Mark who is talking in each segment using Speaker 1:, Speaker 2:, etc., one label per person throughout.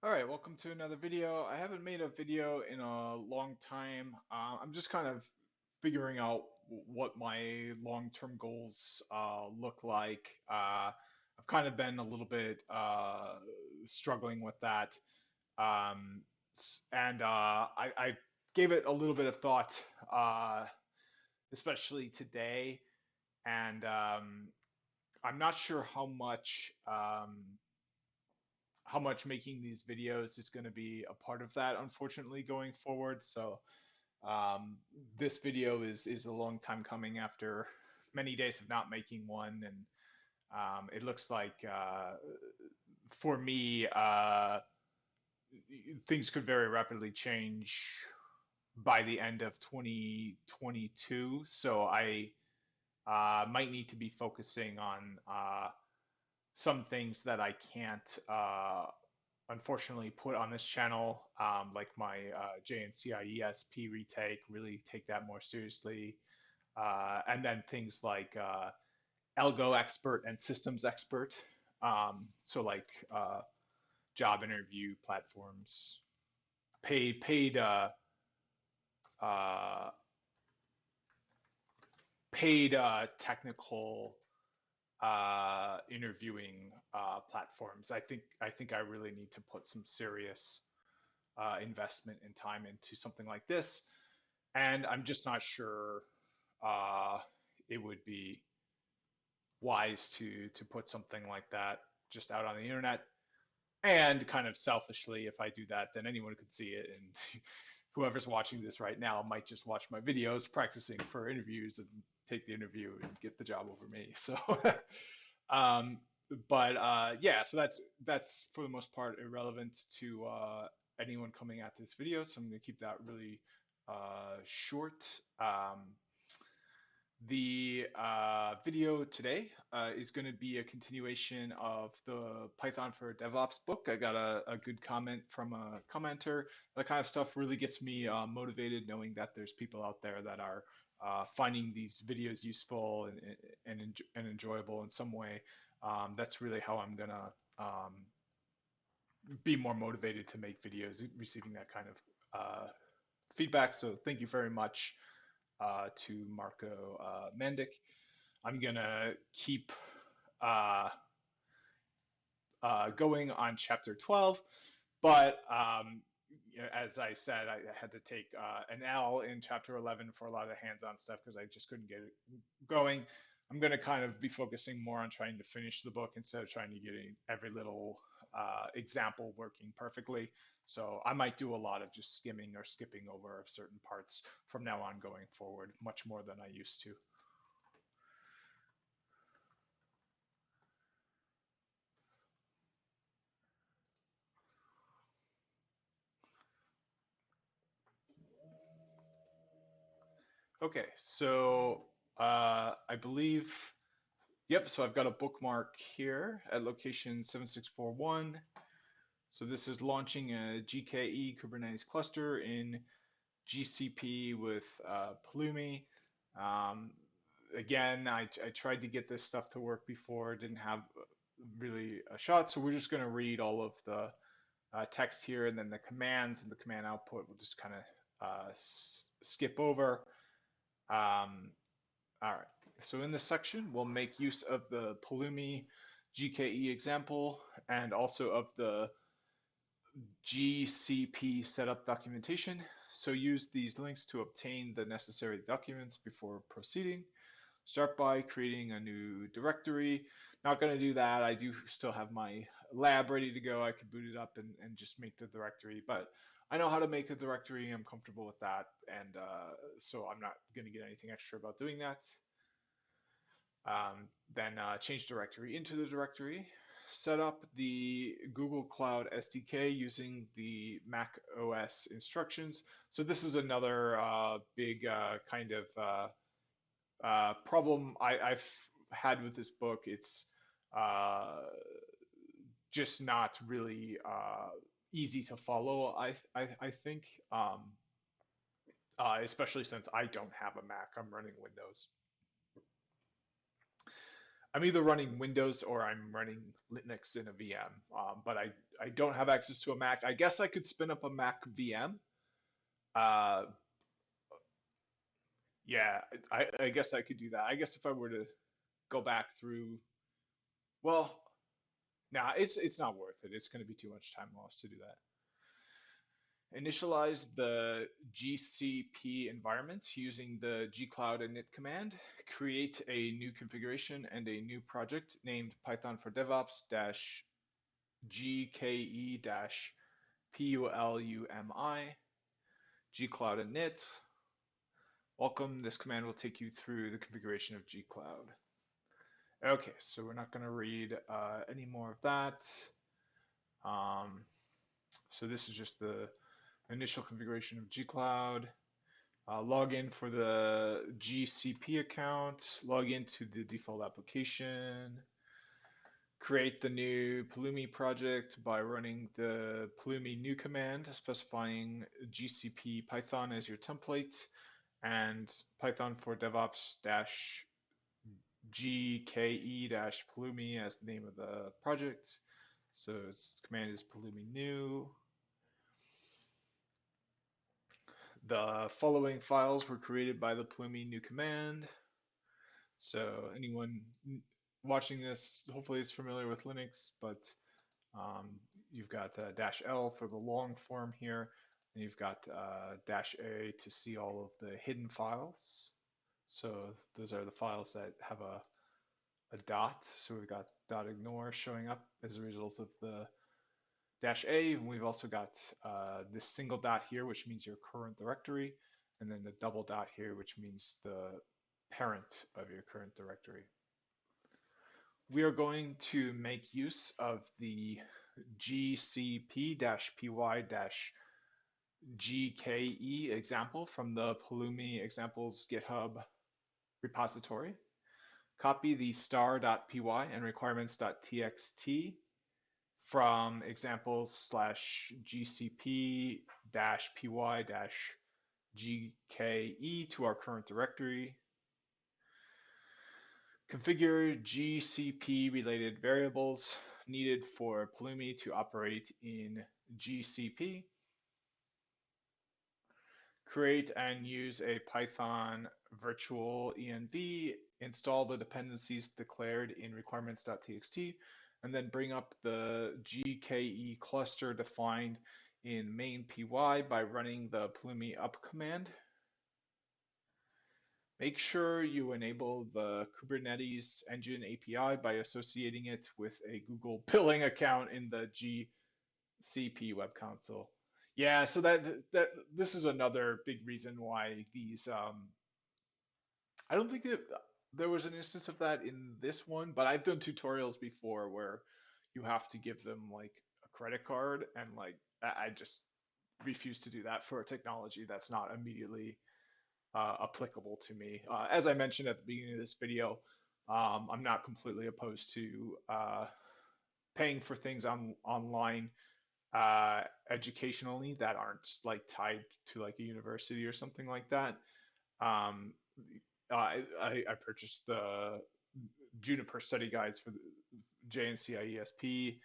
Speaker 1: All right, welcome to another video. I haven't made a video in a long time. I'm just kind of figuring out what my long-term goals look like. I've kind of been a little bit struggling with that, and I gave it a little bit of thought, especially today, and I'm not sure how much making these videos is going to be a part of that, unfortunately, going forward. So this video is a long time coming after many days of not making one, and it looks like for me things could very rapidly change by the end of 2022. So I might need to be focusing on some things that I can't unfortunately put on this channel, like my JNCIESP retake, really take that more seriously. And then things like algo expert and systems expert. So like job interview platforms, paid uh, paid technical interviewing platforms. I think I really need to put some serious investment and time into something like this, and I'm just not sure uh, it would be wise to put something like that just out on the internet. And kind of selfishly, if I do that, then anyone could see it, and whoever's watching this right now might just watch my videos practicing for interviews and take the interview and get the job over me. So, um, but yeah, so that's for the most part irrelevant to anyone coming at this video. So I'm going to keep that really short. The video today is going to be a continuation of the Python for DevOps book. I got a good comment from a commenter. That kind of stuff really gets me motivated, knowing that there's people out there that are finding these videos useful and enjoyable in some way. That's really how I'm going to be more motivated to make videos, receiving that kind of feedback. So thank you very much to Marco Mandic. I'm gonna keep uh, going on chapter 12, but as I said, I had to take an L in chapter 11 for a lot of the hands-on stuff because I just couldn't get it going. I'm going to kind of be focusing more on trying to finish the book instead of trying to get every little example working perfectly. So I might do a lot of just skimming or skipping over certain parts from now on going forward, much more than I used to. Okay, so I believe, yep, so I've got a bookmark here at location 7641. So this is launching a GKE Kubernetes cluster in GCP with Pulumi. Um, Again, I tried to get this stuff to work before, didn't have really a shot, so we're just going to read all of the text here and then the commands and the command output. We'll just kind of skip over. Um, all right, so in this section, we'll make use of the Pulumi GKE example and also of the GCP setup documentation. So use these links to obtain the necessary documents before proceeding. Start by creating a new directory. Not going to do that. I do still have my lab ready to go. I could boot it up and just make the directory, but I know how to make a directory. I'm comfortable with that. And so I'm not going to get anything extra about doing that. Then change directory into the directory. Set up the Google Cloud SDK using the Mac OS instructions. So this is another big kind of problem I've had with this book. It's uh, just not really easy to follow, I think, especially since I don't have a Mac. I'm running Windows. I'm either running Windows or I'm running Linux in a VM. But I don't have access to a Mac. I guess I could spin up a Mac VM. Uh, yeah, I guess I could do that. I guess if I were to go back through, well, nah, it's not worth it. It's going to be too much time lost to do that. Initialize the GCP environment using the Gcloud Init command. Create a new configuration and a new project named Python for DevOps dash Gke dash PULUMI Gcloud Init. Welcome. This command will take you through the configuration of Gcloud. Okay, so we're not going to read any more of that. Um, so this is just the initial configuration of Gcloud. Log in for the GCP account, log into the default application, create the new Pulumi project by running the Pulumi new command, specifying GCP Python as your template, and Python for DevOps dash Gke dash Pulumi as the name of the project. So its command is Pulumi new. The following files were created by the Pulumi new command. So anyone watching this, hopefully is familiar with Linux, but you've got -L for the long form here, and you've got -A to see all of the hidden files. So those are the files that have a dot. So we've got .ignore showing up as a result of the -A, and we've also got this single dot here, which means your current directory, and then the double dot here, which means the parent of your current directory. We are going to make use of the GCP-py-Gke example from the Pulumi examples GitHub repository. Copy the star.py and requirements.txt from examples /gcp-py-gke to our current directory. Configure GCP related variables needed for Pulumi to operate in GCP. Create and use a Python virtual env. Install the dependencies declared in requirements.txt, and then bring up the Gke cluster defined in main py by running the Pulumi up command. Make sure you enable the Kubernetes engine API by associating it with a Google billing account in the GCP web console. Yeah, so that this is another big reason why these I don't think that there was an instance of that in this one, but I've done tutorials before where you have to give them like a credit card, and like I just refuse to do that for a technology that's not immediately applicable to me. As I mentioned at the beginning of this video, I'm not completely opposed to paying for things online educationally that aren't like tied to like a university or something like that. Um, I purchased the Juniper study guides for the JNCI ESP.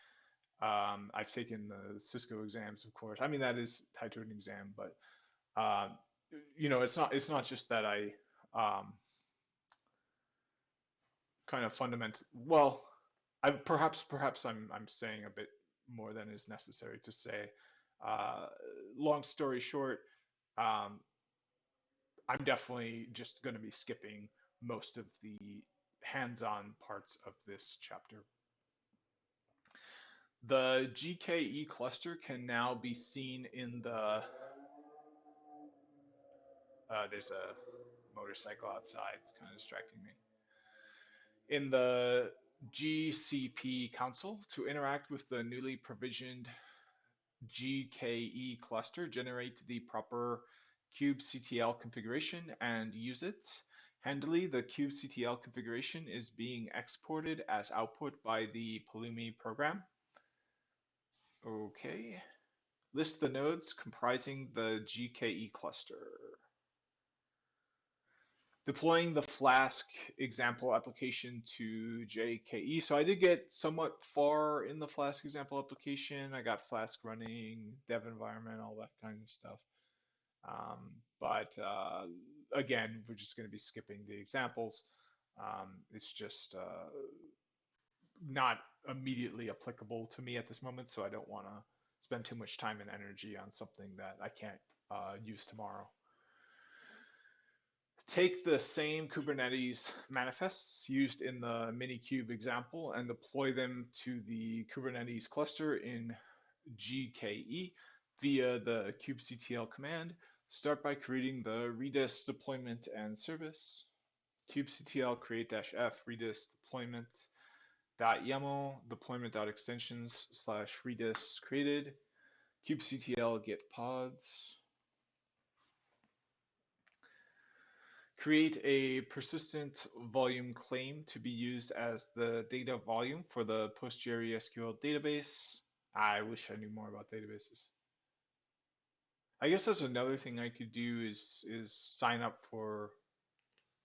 Speaker 1: I've taken the Cisco exams, of course. I mean, that is tied to an exam, but um, it's not just that I kind of well, perhaps I'm saying a bit more than is necessary to say. Uh, Long story short, um, I'm definitely just going to be skipping most of the hands-on parts of this chapter. The Gke cluster can now be seen in the there's a motorcycle outside. It's kind of distracting me. In the GCP console, to interact with the newly provisioned Gke cluster, generate the proper kubectl configuration and use it. Handily, the kubectl configuration is being exported as output by the Pulumi program. Okay. List the nodes comprising the Gke cluster. deploying the Flask example application to Gke. So I did get somewhat far in the Flask example application. I got Flask running, dev environment, all that kind of stuff. But again, we're just going to be skipping the examples. It's just not immediately applicable to me at this moment, so I don't want to spend too much time and energy on something that I can't use tomorrow. Take the same Kubernetes manifests used in the Minikube example and deploy them to the Kubernetes cluster in Gke via the kubectl command. Start by creating the Redis deployment and service. kubectl create-f redis deployment .yaml deployment.extensions / redis created kubectl get pods. Create a persistent volume claim to be used as the data volume for the PostgreSQL database. I wish I knew more about databases. I guess that's another thing I could do is sign up for.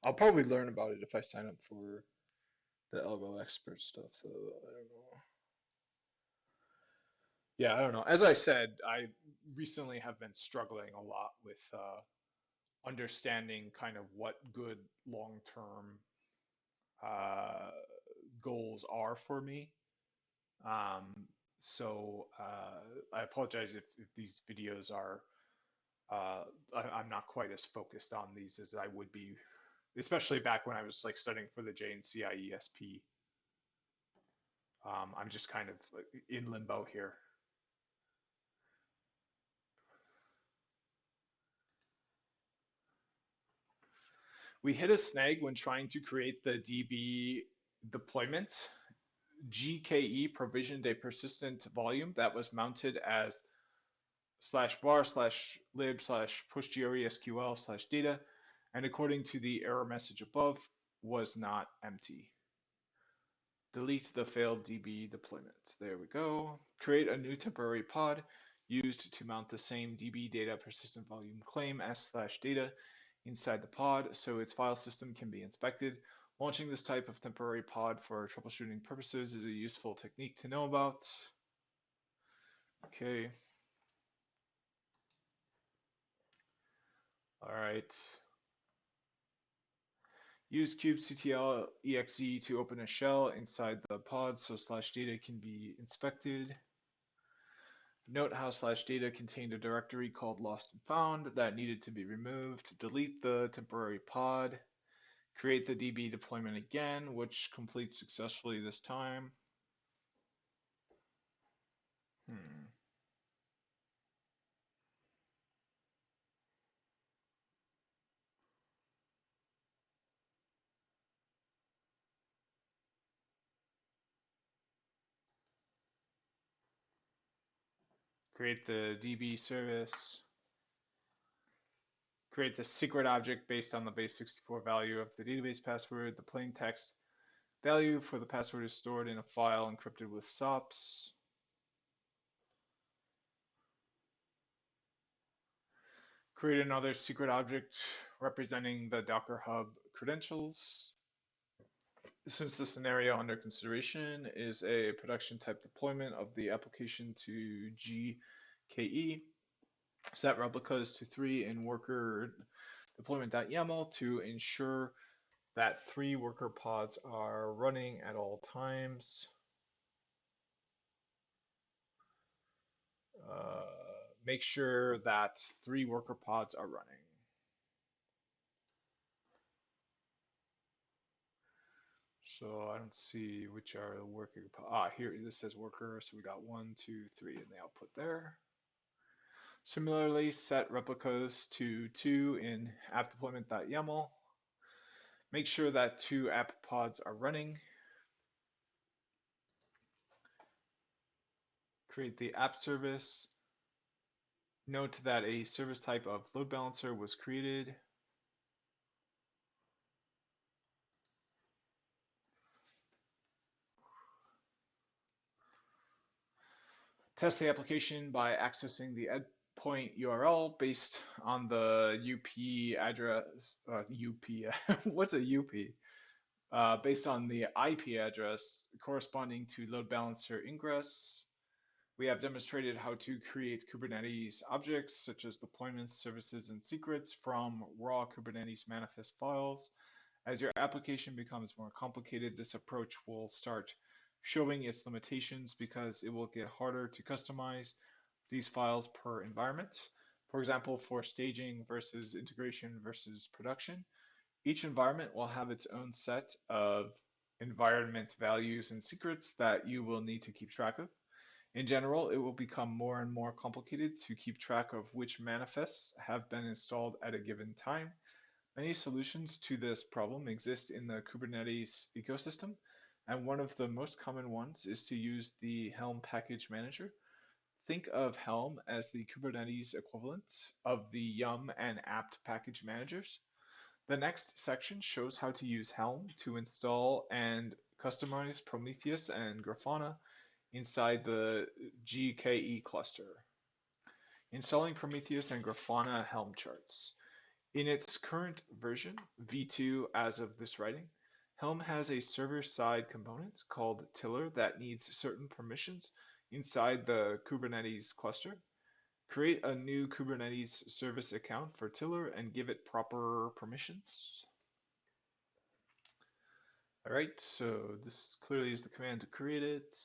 Speaker 1: I'll probably learn about it if I sign up for the Algo Expert stuff. I don't know. Yeah, I don't know. As I said, I recently have been struggling a lot with understanding kind of what good long-term uh, goals are for me. So I apologize if these videos are, I'm not quite as focused on these as I would be, especially back when I was like studying for the JNCIESP. I'm just kind of in limbo here. We hit a snag when trying to create the DB deployment. Gke provisioned a persistent volume that was mounted as /var/lib/postgresql/data, and according to the error message above, was not empty. Delete the failed DB deployment. There we go. Create a new temporary pod used to mount the same DB data persistent volume claim s/data inside the pod so its file system can be inspected. Launching this type of temporary pod for troubleshooting purposes is a useful technique to know about. Okay. All right. Use kubectl exe to open a shell inside the pod so /data can be inspected. Note how /data contained a directory called lost and found that needed to be removed. Delete the temporary pod. Create the DB deployment again, which completes successfully this time. Create the DB service. Create the secret object based on the base64 value of the database password. The plain text value for the password is stored in a file encrypted with SOPs. Create another secret object representing the Docker Hub credentials. Since the scenario under consideration is a production type deployment of the application to Gke, set replicas to 3 in worker deployment.yaml to ensure that 3 worker pods are running at all times. Make sure that 3 worker pods are running. So I don't see which are the worker. Here this says worker. So we got 1, 2, 3 in the output there. Similarly, set replicas to 2 in app deployment.yaml. Make sure that 2 app pods are running. Create the app service. Note that a service type of load balancer was created. Test the application by accessing the point URL based on the UP address. What's a UP? Based on the IP address corresponding to load balancer ingress. We have demonstrated how to create Kubernetes objects such as deployments, services, and secrets from raw Kubernetes manifest files. As your application becomes more complicated, this approach will start showing its limitations because it will get harder to customize these files per environment. For example, for staging versus integration versus production, each environment will have its own set of environment values and secrets that you will need to keep track of. In general, it will become more and more complicated to keep track of which manifests have been installed at a given time. Many solutions to this problem exist in the Kubernetes ecosystem, and one of the most common ones is to use the Helm package manager. Think of Helm as the Kubernetes equivalent of the Yum and apt package managers. The next section shows how to use Helm to install and customize Prometheus and Grafana inside the Gke Cluster. Installing Prometheus and Grafana Helm charts. In its current version, v2 as of this writing, Helm has a server-side component called Tiller that needs certain permissions inside the Kubernetes cluster. Create a new Kubernetes service account for Tiller and give it proper permissions. All right, so this clearly is the command to create it.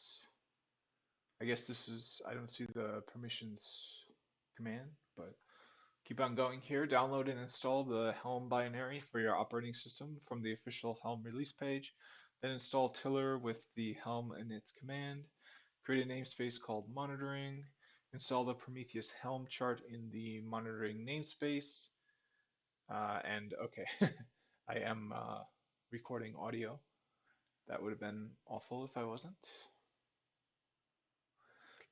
Speaker 1: I guess this is, I don't see the permissions command, but keep on going here. Download and install the Helm binary for your operating system from the official Helm release page. Then install Tiller with the Helm init command. Create a namespace called monitoring. Install the Prometheus Helm chart in the monitoring namespace. And okay, I am recording audio. That would have been awful if I wasn't.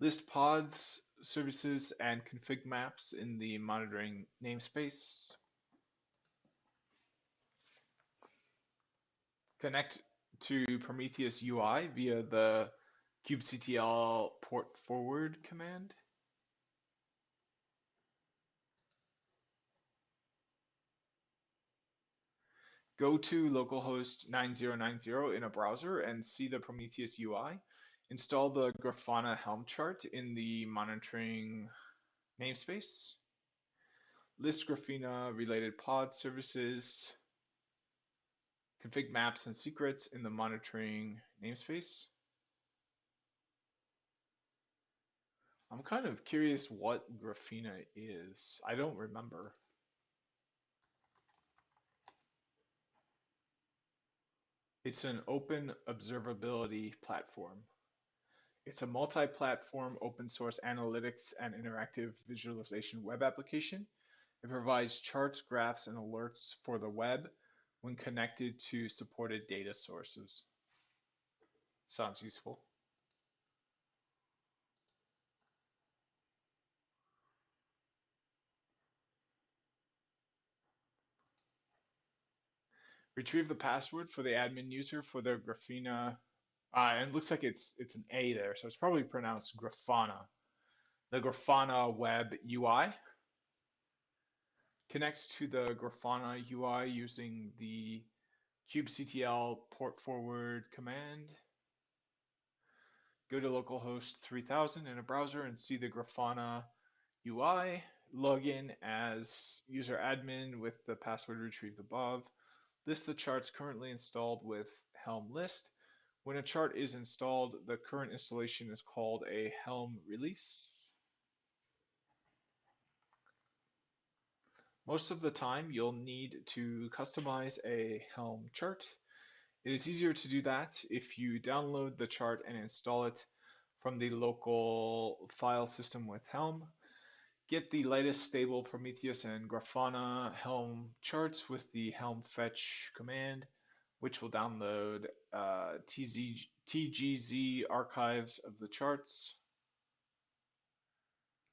Speaker 1: List pods, services, and config maps in the monitoring namespace. Connect to Prometheus UI via the kubectl port forward command. Go to localhost 9090 in a browser and see the Prometheus UI. Install the Grafana Helm chart in the monitoring namespace. List Grafana related pod services, config maps and secrets in the monitoring namespace. I'm kind of curious what Grafana is. I don't remember. It's an open observability platform. It's a multi-platform open source analytics and interactive visualization web application. It provides charts, graphs, and alerts for the web when connected to supported data sources. Sounds useful. Retrieve the password for the admin user for their Grafana. And it looks like it's an A there, so it's probably pronounced Grafana. The Grafana web UI connects to the Grafana UI using the kubectl port forward command. Go to localhost 3000 in a browser and see the Grafana UI. Log in as user admin with the password retrieved above. List the charts currently installed with Helm list. When a chart is installed, the current installation is called a Helm release. Most of the time, you'll need to customize a Helm chart. It is easier to do that if you download the chart and install it from the local file system with Helm. Get the latest stable Prometheus and Grafana Helm charts with the Helm fetch command, which will download TGZ archives of the charts.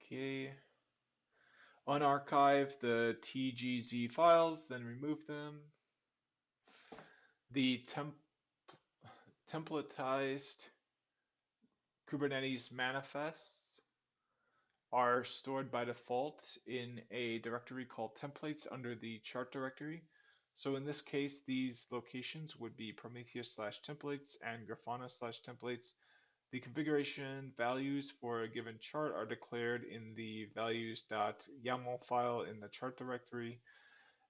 Speaker 1: Okay. Unarchive the TGZ files, then remove them. The templatized Kubernetes manifests are stored by default in a directory called templates under the chart directory. So in this case, these locations would be Prometheus slash templates and Grafana slash templates. The configuration values for a given chart are declared in the values.yaml file in the chart directory.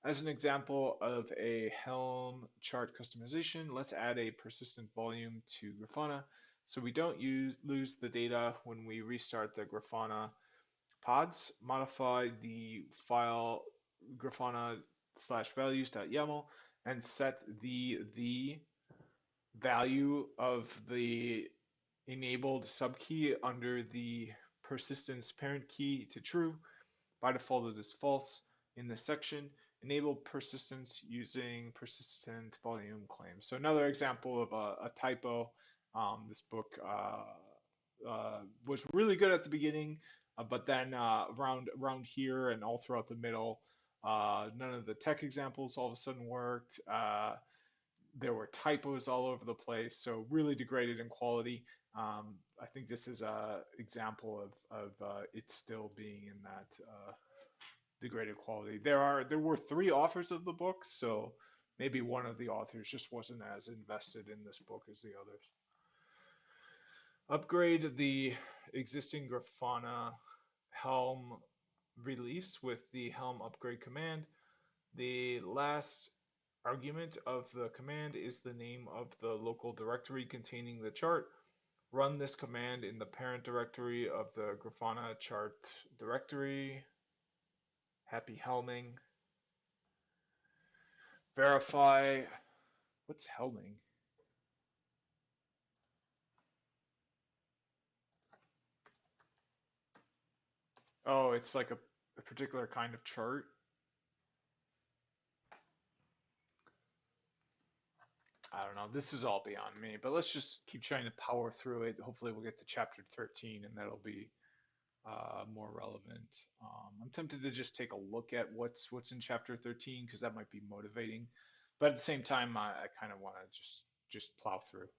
Speaker 1: As an example of a Helm chart customization, let's add a persistent volume to Grafana so we don't lose the data when we restart the Grafana pods. Modify the file grafana slash values.yaml and set the value of the enabled subkey under the persistence parent key to true. By default, it is false. In this section, enable persistence using persistent volume claims. So another example of a typo. This book was really good at the beginning, but then around here and all throughout the middle, none of the tech examples all of a sudden worked. There were typos all over the place, so really degraded in quality. I think this is a example of it still being in that degraded quality. There were three authors of the book, so maybe one of the authors just wasn't as invested in this book as the others. Upgrade the existing Grafana Helm release with the Helm upgrade command. The last argument of the command is the name of the local directory containing the chart. Run this command in the parent directory of the Grafana chart directory. Happy helming. Verify. What's helming? Oh, it's like a particular kind of chart. I don't know. This is all beyond me, but let's just keep trying to power through it. Hopefully, we'll get to chapter 13, and that'll be more relevant. I'm tempted to just take a look at what's in chapter 13 because that might be motivating, but at the same time, I kind of want to just plow through.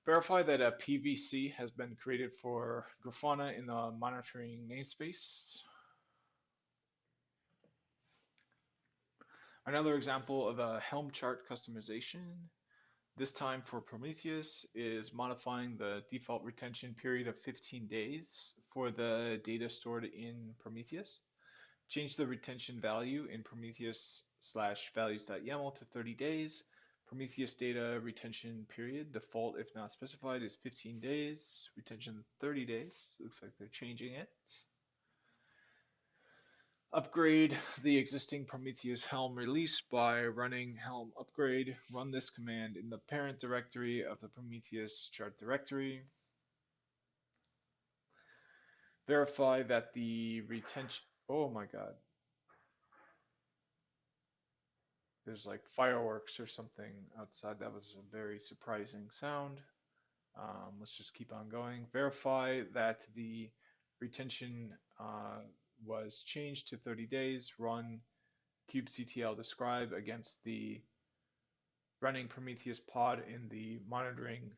Speaker 1: Verify that a PVC has been created for Grafana in the monitoring namespace. Another example of a Helm chart customization, this time for Prometheus, is modifying the default retention period of 15 days for the data stored in Prometheus. Change the retention value in Prometheus slash values.yaml to 30 days. Prometheus data retention period, default if not specified, is 15 days. Retention 30 days. Looks like they're changing it. Upgrade the existing Prometheus Helm release by running Helm upgrade. Run this command in the parent directory of the Prometheus chart directory. Verify that the retention, oh my God. There's like fireworks or something outside. That was a very surprising sound. Let's just keep on going. Verify that the retention was changed to 30 days. Run kubectl describe against the running Prometheus pod in the monitoring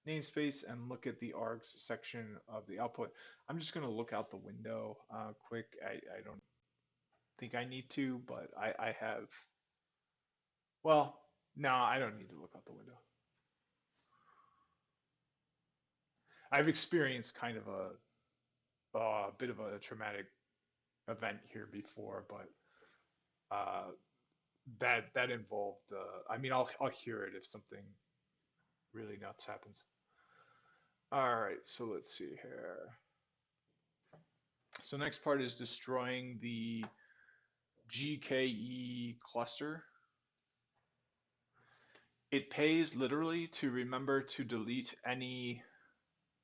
Speaker 1: namespace and look at the args section of the output. I'm just going to look out the window quick. I don't think I need to, but I have. Well, no, I don't need to look out the window. I've experienced kind of a bit of a traumatic event here before, but that involved. I mean, I'll hear it if something really nuts happens. All right, so let's see here. So next part is destroying the Gke Cluster. It pays literally to remember to delete any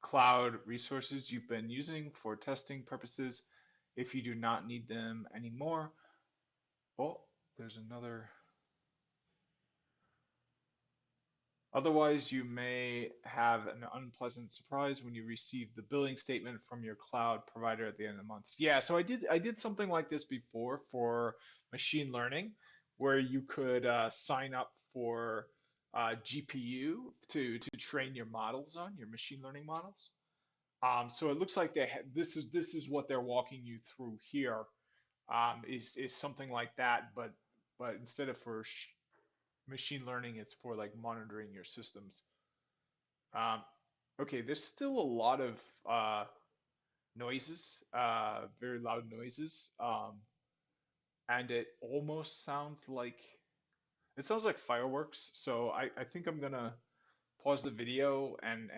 Speaker 1: cloud resources you've been using for testing purposes if you do not need them anymore. Oh, there's another. Otherwise, you may have an unpleasant surprise when you receive the billing statement from your cloud provider at the end of the month. Yeah, so I did something like this before for machine learning, where you could sign up for GPU to train your models on, your machine learning models. So it looks like this is what they're walking you through here. Is something like that, but instead of for machine learning, it's for like monitoring your systems. Um, okay, there's still a lot of noises, very loud noises, and it sounds like fireworks. So I think I'm gonna pause the video and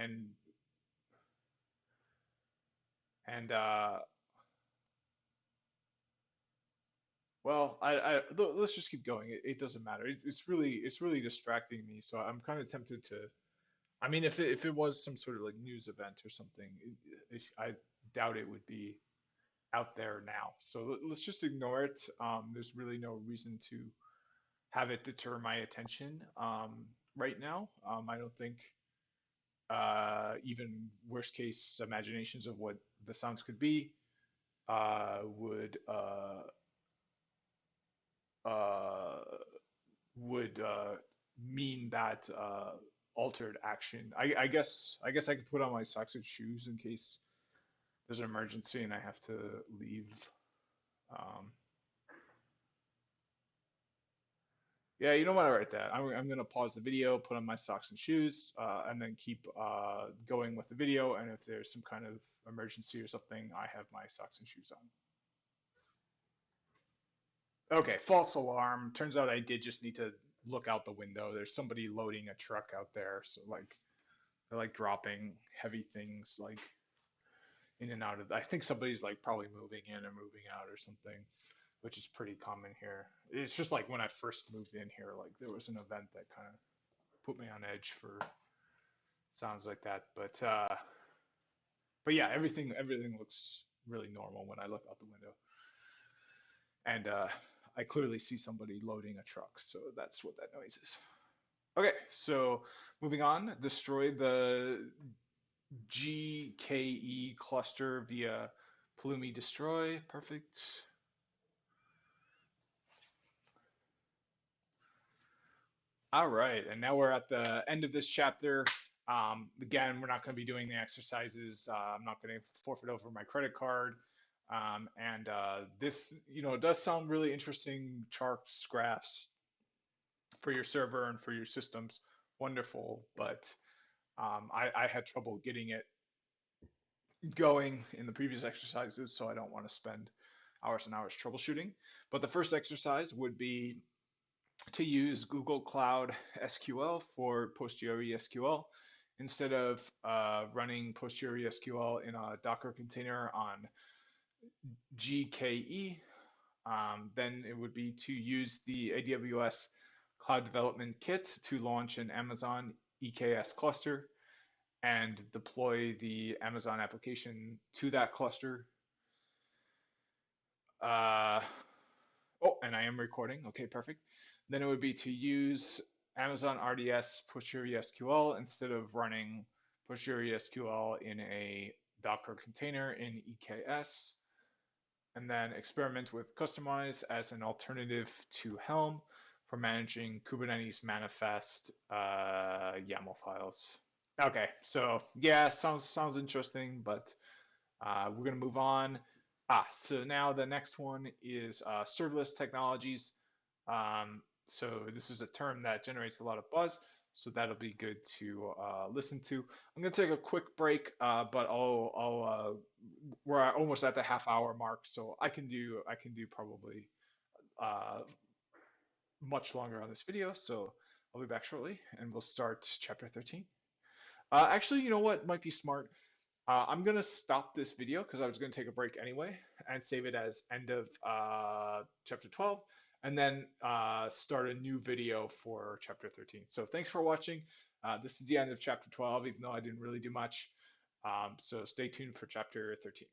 Speaker 1: well, let's just keep going. It doesn't matter. It's really distracting me. So I'm kind of tempted to. I mean, if it was some sort of like news event or something, I doubt it would be out there now. So let's just ignore it. There's really no reason to have it deter my attention right now. I don't think even worst case imaginations of what the sounds could be uh, would mean that altered action. I guess I could put on my socks and shoes in case there's an emergency and I have to leave. Um, yeah, you know what? I write that. I'm gonna pause the video, put on my socks and shoes, and then keep going with the video. And if there's some kind of emergency or something, I have my socks and shoes on. Okay, false alarm. Turns out I did just need to look out the window. There's somebody loading a truck out there, so like they're like dropping heavy things like in and out of. I think somebody's like probably moving in or moving out or something, which is pretty common here. It's just like when I first moved in here, like there was an event that kind of put me on edge for sounds like that. But yeah, everything looks really normal when I look out the window, and I clearly see somebody loading a truck, so that's what that noise is. Okay, so moving on, destroy the Gke cluster via Pulumi destroy. Perfect. All right, and now we're at the end of this chapter. Again, we're not going to be doing the exercises. I'm not going to forfeit over my credit card. This, it does sound really interesting. Charts, graphs for your server and for your systems, wonderful. But I had trouble getting it going in the previous exercises, so I don't want to spend hours and hours troubleshooting. But the first exercise would be to use Google Cloud SQL for PostgreSQL instead of running PostgreSQL in a Docker container on GKE. Then it would be to use the AWS Cloud Development Kit to launch an Amazon EKS cluster and deploy the Amazon application to that cluster. Uh, oh, and I am recording. Okay, perfect. Then it would be to use Amazon RDS PostgreSQL instead of running PostgreSQL in a Docker container in EKS. And then experiment with Kustomize as an alternative to Helm for managing Kubernetes manifest YAML files. Okay, so yeah, sounds interesting, but we're gonna move on. So now the next one is serverless technologies. So this is a term that generates a lot of buzz, so that'll be good to listen to. I'm gonna take a quick break, but we're almost at the half hour mark, so I can do probably uh, much longer on this video. So I'll be back shortly, and we'll start chapter 13. Actually, you know what might be smart? I'm gonna stop this video because I was gonna take a break anyway and save it as end of chapter 12 and then start a new video for chapter 13. So thanks for watching. This is the end of chapter 12, even though I didn't really do much. So stay tuned for chapter 13.